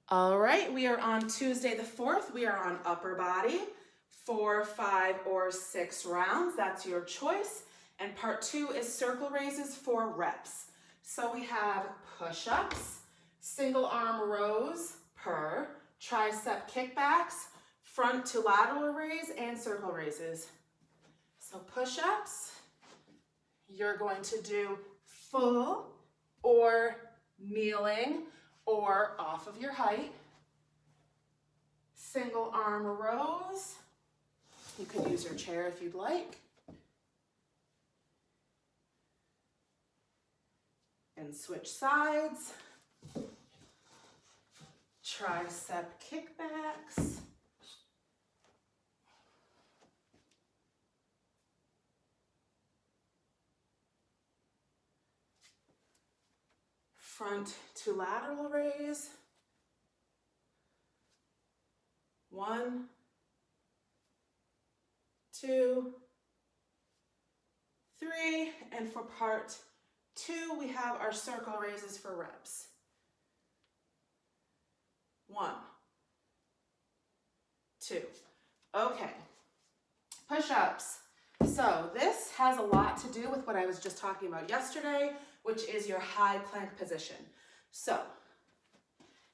All right, we are on Tuesday the 4th. We are on upper body, 4, 5, or 6 rounds. That's your choice. And part 2 is circle raises for reps. So we have push-ups, single arm rows per, tricep kickbacks, front to lateral raise, and circle raises. So push-ups, you're going to do full or kneeling or off of your height. Single arm rows. You could use your chair if you'd like. And switch sides. Tricep kickbacks. Front to lateral raise. 1, 2, 3, and for part 2, we have our circle raises for reps. 1, 2. Okay, push-ups. So this has a lot to do with what I was just talking about yesterday, which is your high plank position. So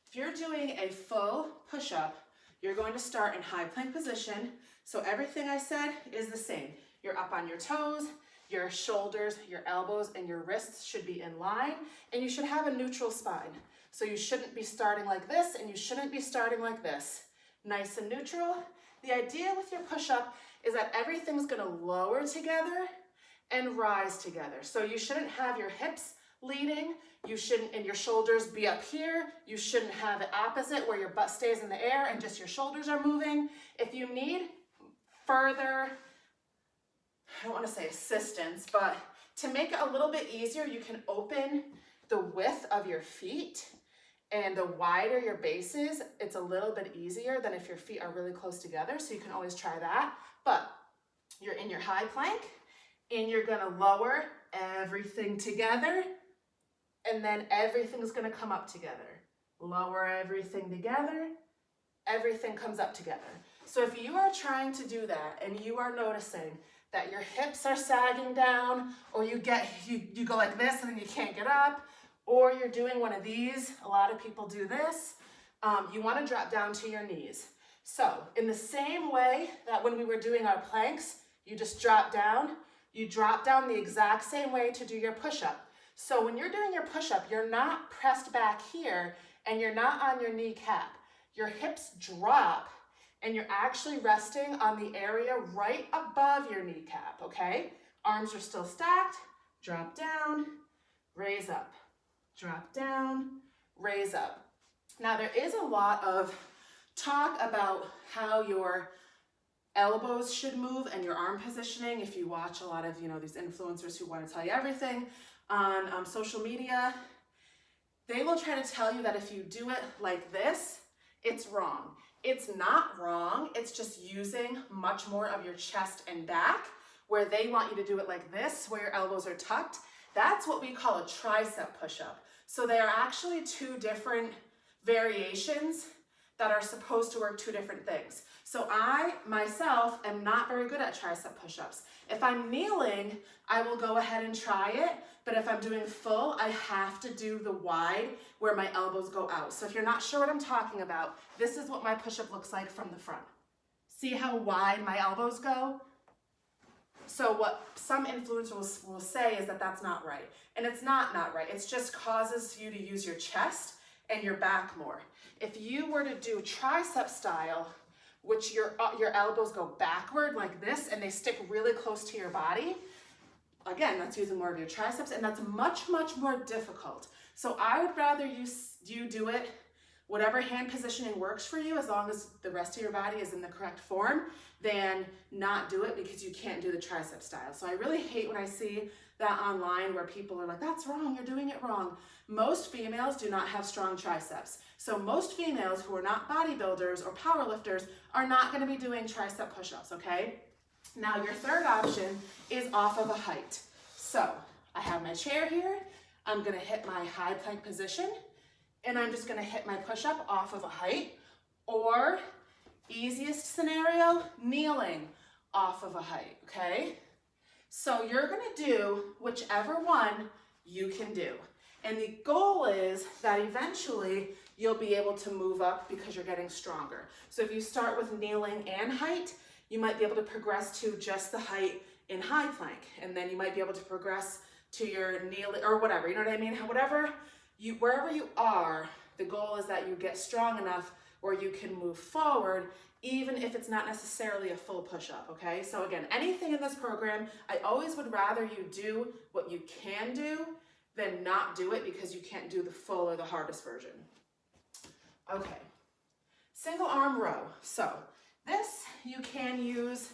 if you're doing a full push-up, you're going to start in high plank position. So everything I said is the same. You're up on your toes, your shoulders, your elbows, and your wrists should be in line, and you should have a neutral spine. So you shouldn't be starting like this, and you shouldn't be starting like this. Nice and neutral. The idea with your push-up is that everything's gonna lower together and rise together. So you shouldn't have your hips leading, you shouldn't, and your shoulders be up here. You shouldn't have it opposite where your butt stays in the air and just your shoulders are moving. If you need further, I don't want to say assistance, but to make it a little bit easier, you can open the width of your feet, and the wider your base is, it's a little bit easier than if your feet are really close together, so you can always try that. But you're in your high plank, and you're gonna lower everything together, and then everything's gonna come up together. Lower everything together, everything comes up together. So if you are trying to do that, and you are noticing that your hips are sagging down, or you go like this and then you can't get up, or you're doing one of these, a lot of people do this, you wanna drop down to your knees. So in the same way that when we were doing our planks, you just drop down, you drop down the exact same way to do your push-up. So when you're doing your push-up, you're not pressed back here and you're not on your kneecap. Your hips drop and you're actually resting on the area right above your kneecap, okay? Arms are still stacked, drop down, raise up, drop down, raise up. Now there is a lot of talk about how your elbows should move and your arm positioning. If you watch a lot of, these influencers who want to tell you everything on social media, they will try to tell you that if you do it like this, it's wrong. It's not wrong, it's just using much more of your chest and back, where they want you to do it like this, where your elbows are tucked. That's what we call a tricep push-up. So they are actually two different variations that are supposed to work two different things. So I, myself, am not very good at tricep push-ups. If I'm kneeling, I will go ahead and try it, but if I'm doing full, I have to do the wide where my elbows go out. So if you're not sure what I'm talking about, this is what my push-up looks like from the front. See how wide my elbows go? So what some influencers will say is that that's not right. And it's not right. It just causes you to use your chest and your back more. If you were to do tricep style, which your elbows go backward like this and they stick really close to your body, again, that's using more of your triceps, and that's much, much more difficult. So I would rather you do it, whatever hand positioning works for you, as long as the rest of your body is in the correct form, than not do it because you can't do the tricep style. So I really hate when I see that online where people are like, that's wrong, you're doing it wrong. Most females do not have strong triceps. So most females who are not bodybuilders or powerlifters are not gonna be doing tricep push-ups, okay? Now your third option is off of a height. So I have my chair here. I'm gonna hit my high plank position and I'm just gonna hit my push-up off of a height, or easiest scenario, kneeling off of a height, okay? So you're gonna do whichever one you can do. And the goal is that eventually you'll be able to move up because you're getting stronger. So if you start with kneeling and height, you might be able to progress to just the height in high plank. And then you might be able to progress to your kneeling or whatever, you know what I mean? Wherever you are, the goal is that you get strong enough where you can move forward, even if it's not necessarily a full push-up, okay? So again, anything in this program, I always would rather you do what you can do than not do it because you can't do the full or the hardest version. Okay, single arm row. So this, you can use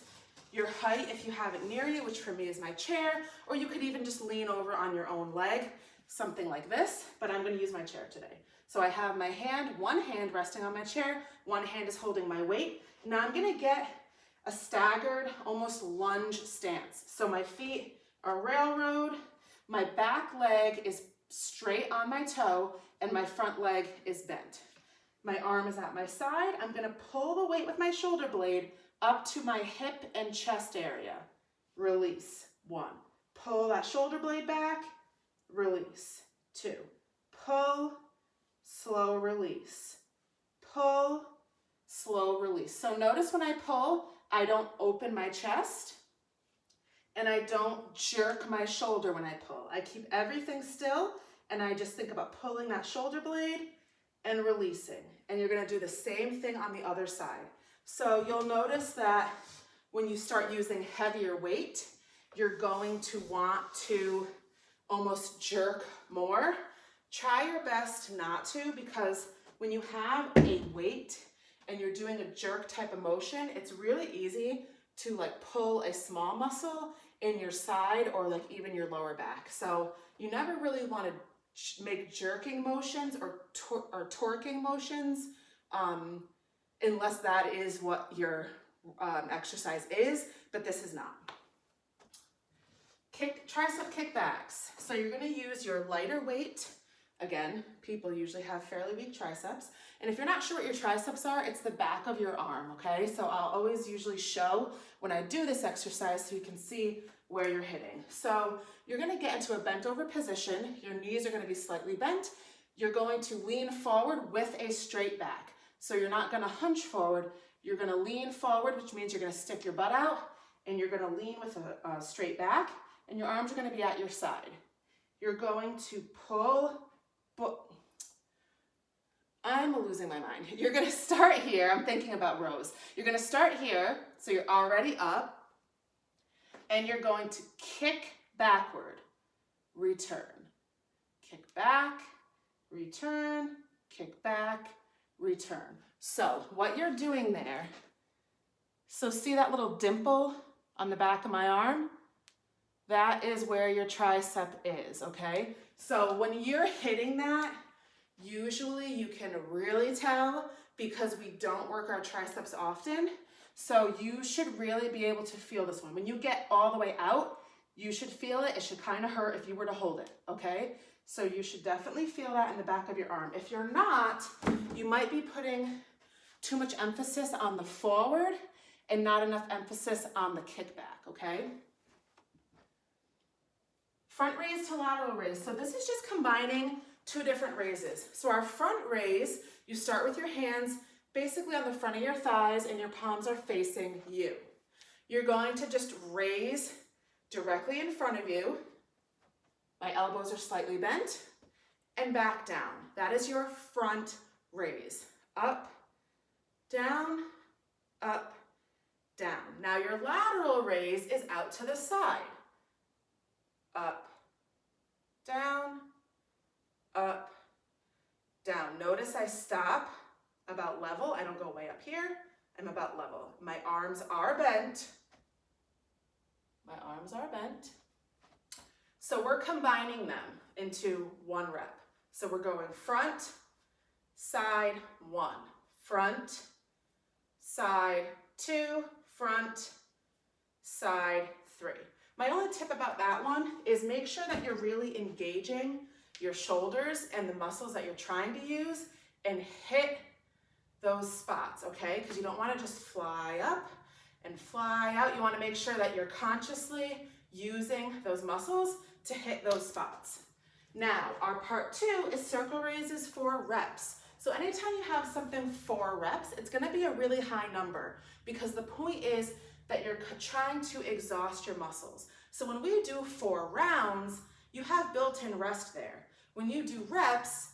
your height if you have it near you, which for me is my chair, or you could even just lean over on your own leg, something like this, but I'm gonna use my chair today. So I have my hand, one hand resting on my chair, one hand is holding my weight. Now I'm gonna get a staggered, almost lunge stance. So my feet are railroad, my back leg is straight on my toe, and my front leg is bent. My arm is at my side. I'm gonna pull the weight with my shoulder blade up to my hip and chest area. Release, 1. Pull that shoulder blade back, release, 2. Pull, slow release. Pull, slow release. So notice when I pull, I don't open my chest and I don't jerk my shoulder when I pull. I keep everything still and I just think about pulling that shoulder blade and releasing. And you're gonna do the same thing on the other side. So you'll notice that when you start using heavier weight, you're going to want to almost jerk more. Try your best not to, because when you have a weight and you're doing a jerk type of motion, it's really easy to like pull a small muscle in your side or like even your lower back. So you never really want to make jerking motions or torquing motions unless that is what your exercise is, but this is not. Tricep kickbacks. So you're going to use your lighter weight. Again, people usually have fairly weak triceps. And if you're not sure what your triceps are, it's the back of your arm, okay? So I'll always usually show when I do this exercise so you can see where you're hitting. So you're gonna get into a bent over position. Your knees are gonna be slightly bent. You're going to lean forward with a straight back. So you're not gonna hunch forward. You're gonna lean forward, which means you're gonna stick your butt out, and you're gonna lean with a straight back, and your arms are gonna be at your side. You're going to pull, I'm losing my mind. You're gonna start here. I'm thinking about rows. You're gonna start here, so you're already up, and you're going to kick backward, return. Kick back, return, kick back, return. So what you're doing there, so see that little dimple on the back of my arm? That is where your tricep is, okay? So when you're hitting that, usually you can really tell because we don't work our triceps often. So you should really be able to feel this one. When you get all the way out, you should feel it. It should kind of hurt if you were to hold it, okay? So you should definitely feel that in the back of your arm. If you're not, you might be putting too much emphasis on the forward and not enough emphasis on the kickback, okay? Front raise to lateral raise. So this is just combining two different raises. So our front raise, you start with your hands basically on the front of your thighs and your palms are facing you. You're going to just raise directly in front of you. My elbows are slightly bent and back down. That is your front raise. Up, down, up, down. Now your lateral raise is out to the side. Up, down, up, down. Notice I stop about level. I don't go way up here. I'm about level. My arms are bent. My arms are bent. So we're combining them into one rep. So we're going front, side, 1. Front, side, 2. Front, side, 3. My only tip about that one is make sure that you're really engaging your shoulders and the muscles that you're trying to use and hit those spots, okay? Because you don't want to just fly up and fly out. You want to make sure that you're consciously using those muscles to hit those spots. Now, our part 2 is circle raises for reps. So anytime you have something 4 reps, it's going to be a really high number because the point is that you're trying to exhaust your muscles. So when we do 4 rounds, you have built-in rest there. When you do reps,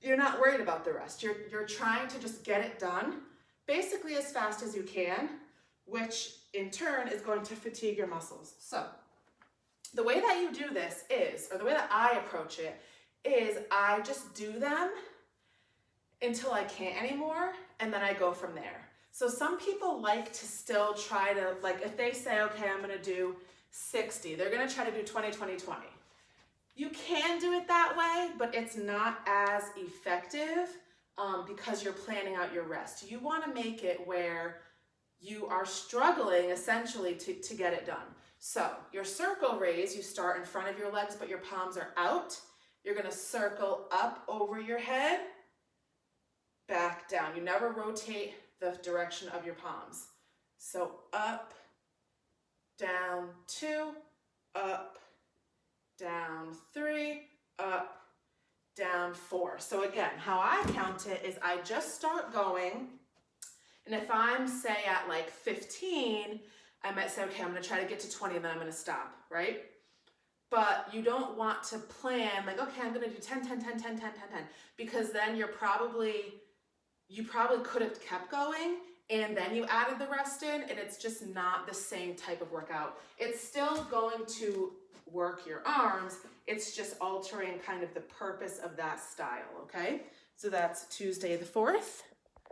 you're not worried about the rest. You're trying to just get it done basically as fast as you can, which in turn is going to fatigue your muscles. So the way that you do this is, or the way that I approach it, is I just do them until I can't anymore, and then I go from there. So some people like to still try to, like if they say, okay, I'm gonna do 60, they're gonna try to do 20, 20, 20. You can do it that way, but it's not as effective because you're planning out your rest. You wanna make it where you are struggling essentially to get it done. So your circle raise, you start in front of your legs, but your palms are out. You're gonna circle up over your head, back down. You never rotate the direction of your palms. So up, down 2, up, down 3, up, down 4. So again, how I count it is I just start going, and if I'm say at like 15, I might say, okay, I'm gonna try to get to 20 and then I'm gonna stop, right? But you don't want to plan like, okay, I'm gonna do 10, 10, 10, 10, 10, 10, 10, because then you probably could have kept going and then you added the rest in, and it's just not the same type of workout. It's still going to work your arms, it's just altering kind of the purpose of that style, okay? So that's Tuesday the 4th.